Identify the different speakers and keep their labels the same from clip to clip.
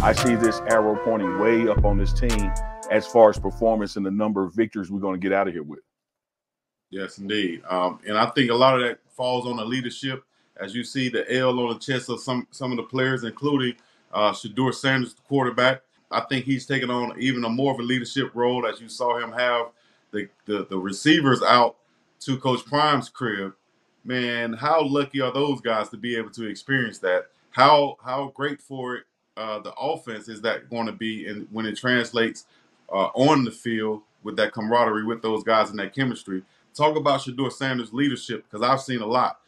Speaker 1: I see this arrow pointing way up on this team as far as performance and the number of victories we're going to get out of here with.
Speaker 2: Yes, indeed. And I think a lot of that falls on the leadership, as you see the L on the chest of some of the players, including Shedeur Sanders, the quarterback. I think he's taken on even a more of a leadership role, as you saw him have the receivers out to Coach Prime's crib. Man, how lucky are those guys to be able to experience that? How great for it the offense is that going to be, and when it translates on the field with that camaraderie with those guys and that chemistry. Talk about Shedeur Sanders' leadership, because I've seen a lot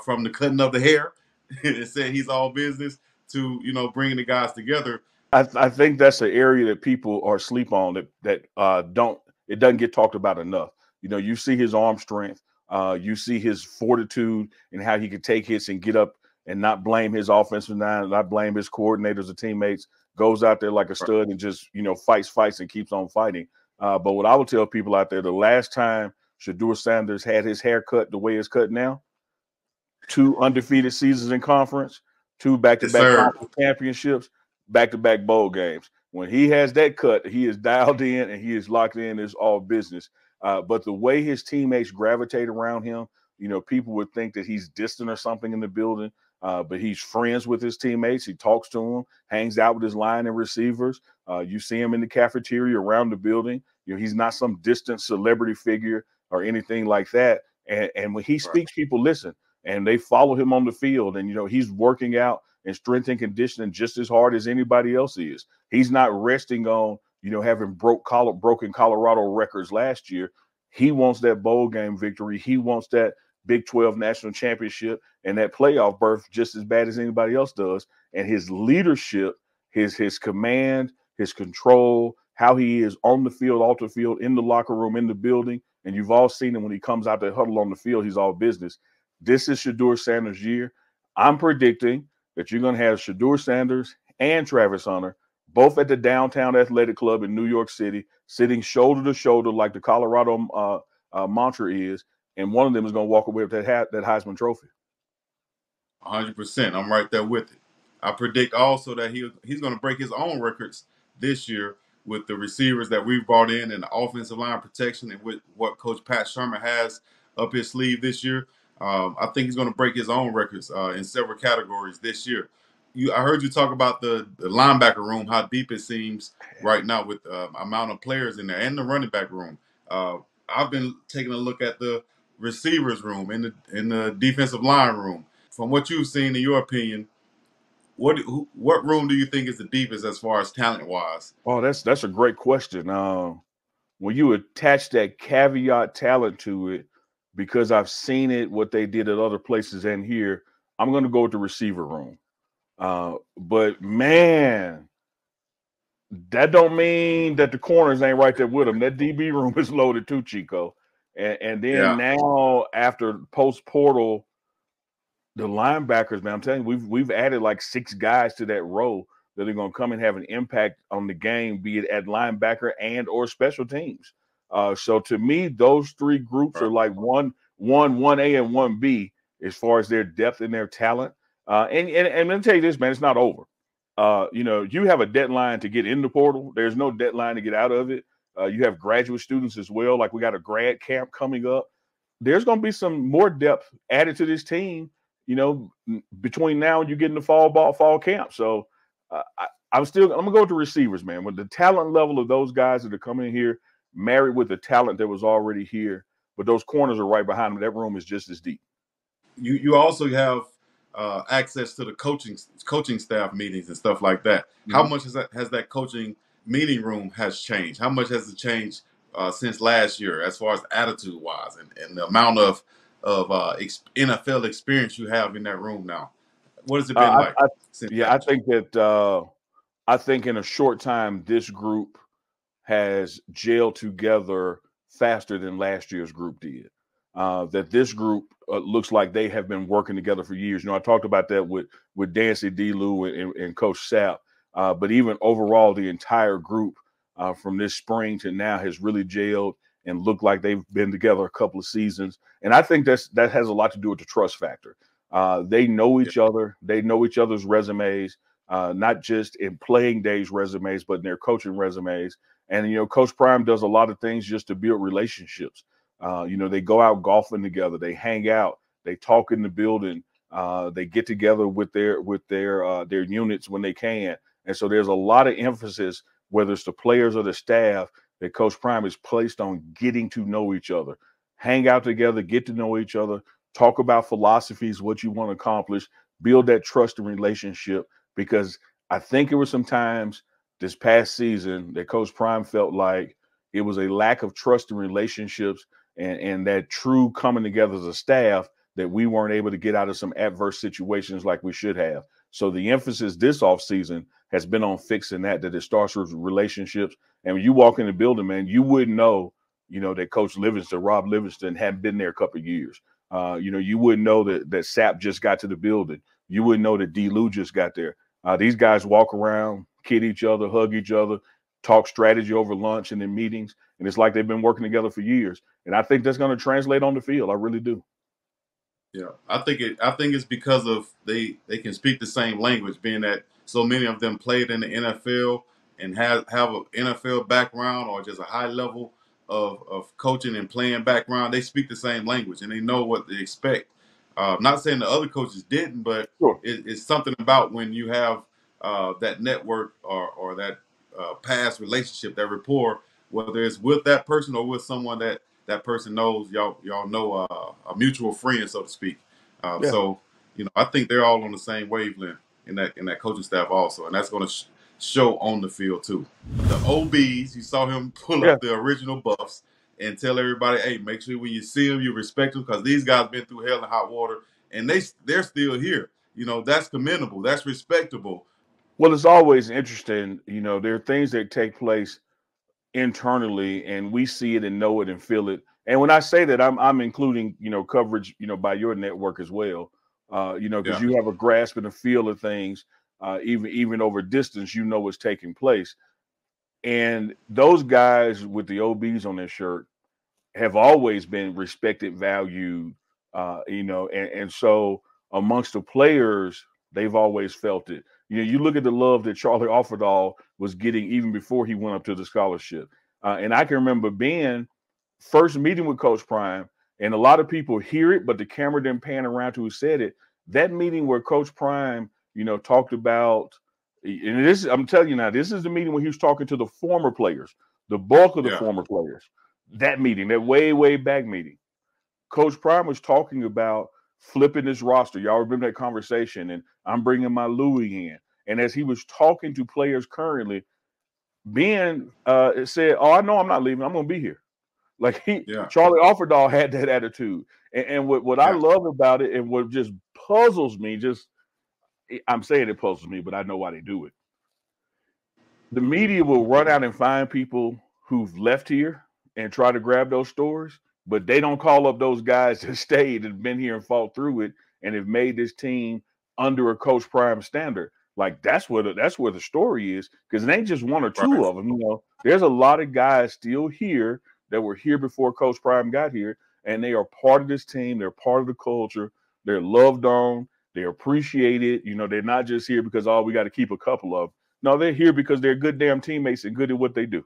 Speaker 2: from the cutting of the hair and said he's all business to bringing the guys together.
Speaker 1: I think that's an area that people are asleep on that don't it doesn't get talked about enough. You see his arm strength, you see his fortitude and how he can take hits and get up and not blame his offensive line, not blame his coordinators or teammates. Goes out there like a stud and just fights and keeps on fighting. But what I would tell people out there, the last time Shedeur Sanders had his hair cut the way it's cut now, 2 undefeated seasons in conference, 2 back-to-back conference championships, back-to-back bowl games. When he has that cut, he is dialed in and he is locked in. It's all business. But the way his teammates gravitate around him, people would think that he's distant or something in the building. But he's friends with his teammates. He talks to them, hangs out with his line and receivers. You see him in the cafeteria around the building. He's not some distant celebrity figure or anything like that. And when he speaks, people listen and they follow him on the field. And, he's working out and strength and conditioning just as hard as anybody else is. He's not resting on, having broken Colorado records last year. He wants that bowl game victory. He wants that Big 12 national championship and that playoff berth just as bad as anybody else does. And his leadership, his command, his control, how he is on the field, off the field, in the locker room, in the building. And you've all seen him when he comes out that huddle on the field, he's all business. This is Shedeur Sanders' year. I'm predicting that you're going to have Shedeur Sanders and Travis Hunter both at the Downtown Athletic Club in New York City, sitting shoulder to shoulder like the Colorado mantra is. And one of them is going to walk away with that Heisman Trophy.
Speaker 2: 100%. I'm right there with it. I predict also that he's going to break his own records this year with the receivers that we've brought in and the offensive line protection and with what Coach Pat Shermer has up his sleeve this year. I think he's going to break his own records in several categories this year. I heard you talk about the linebacker room, how deep it seems right now with the amount of players in there, and the running back room. I've been taking a look at the receivers room and the defensive line room. From what you've seen, in your opinion, what room do you think is the deepest as far as talent wise?
Speaker 1: Oh, that's a great question. When you attach that caveat talent to it, because I've seen it, what they did at other places and here, I'm going to go with the receiver room. But man, that don't mean that the corners ain't right there with them. That DB room is loaded too, Chico. And then now after post portal, the linebackers, man, I'm telling you, we've added like 6 guys to that row that are going to come and have an impact on the game, be it at linebacker and or special teams. So to me, those 3 groups are like 1A and 1B as far as their depth and their talent. And let me tell you this, man, it's not over. You have a deadline to get in the portal. There's no deadline to get out of it. You have graduate students as well. Like we got a grad camp coming up. There's going to be some more depth added to this team, between now and you get in the fall camp. So I'm going to go with the receivers, man. With the talent level of those guys that are coming in here, married with the talent that was already here, but those corners are right behind them. That room is just as deep.
Speaker 2: You also have access to the coaching staff meetings and stuff like that. Mm-hmm. How much has that coaching meeting room has changed? How much has it changed since last year, as far as attitude wise and the amount of NFL experience you have in that room now? What has it been like?
Speaker 1: I think in a short time, this group has gelled together faster than last year's group did. That this group looks like they have been working together for years. I talked about that with Dancy D-Lou and Coach Sapp. But even overall, the entire group from this spring to now has really gelled and looked like they've been together a couple of seasons. And I think that has a lot to do with the trust factor. They know each other. They know each other's resumes. not just in playing days resumes, but in their coaching resumes. And, Coach Prime does a lot of things just to build relationships. They go out golfing together, they hang out, they talk in the building, they get together with their units when they can. And so there's a lot of emphasis, whether it's the players or the staff, that Coach Prime is placed on getting to know each other, hang out together, get to know each other, talk about philosophies, what you want to accomplish, build that trust and relationship. Because I think it was some times this past season that Coach Prime felt like it was a lack of trust and relationships and that true coming together as a staff that we weren't able to get out of some adverse situations like we should have. So the emphasis this offseason has been on fixing that it starts with relationships. And when you walk in the building, man, you wouldn't know, that Coach Rob Livingston, hadn't been there a couple of years. You wouldn't know that Sapp just got to the building. You wouldn't know that D. Lou just got there. These guys walk around, kid each other, hug each other, talk strategy over lunch and in meetings. And it's like they've been working together for years. And I think that's going to translate on the field. I really do.
Speaker 2: Yeah, I think it's because of they can speak the same language, being that so many of them played in the NFL and have an NFL background or just a high level of coaching and playing background. They speak the same language and they know what they expect. Not saying the other coaches didn't, but
Speaker 1: Sure.
Speaker 2: it's something about when you have that network or that past relationship, that rapport, whether it's with that person or with someone that person knows, y'all know a mutual friend, so to speak.
Speaker 1: Yeah.
Speaker 2: So I think they're all on the same wavelength in that coaching staff also, and that's going to show on the field too. The OBs, you saw him pull up the original buffs and tell everybody, hey, make sure when you see them, you respect them, because these guys been through hell and hot water, and they're still here. That's commendable, that's respectable.
Speaker 1: Well, it's always interesting. There are things that take place internally and we see it and know it and feel it. And when I say that, I'm including, coverage, by your network as well. Because you have a grasp and a feel of things, even over distance, what's taking place. And those guys with the OBs on their shirt have always been respected, valued, and so amongst the players, they've always felt it. You look at the love that Charlie Offerdahl was getting even before he went up to the scholarship. And I can remember being first meeting with Coach Prime, and a lot of people hear it, but the camera didn't pan around to who said it. That meeting where Coach Prime, talked about, and this, I'm telling you now, this is the meeting where he was talking to the former players, the bulk of the former players. That meeting, that way back meeting, Coach Prime was talking about flipping this roster. Y'all remember that conversation? And I'm bringing my Louis in. And as he was talking to players currently, Ben said, "Oh, I know I'm not leaving. I'm going to be here." Like Charlie Offerdahl had that attitude. And what I love about it, and what just puzzles me, I'm saying it puzzles me, but I know why they do it. The media will run out and find people who've left here and try to grab those stories, but they don't call up those guys that stayed and been here and fought through it and have made this team under a Coach Prime standard. Like that's where the story is, because it ain't just one or two of them. There's a lot of guys still here that were here before Coach Prime got here, and they are part of this team. They're part of the culture. They're loved on. They're appreciated. They're not just here because we got to keep a couple of them. No, they're here because they're good damn teammates and good at what they do.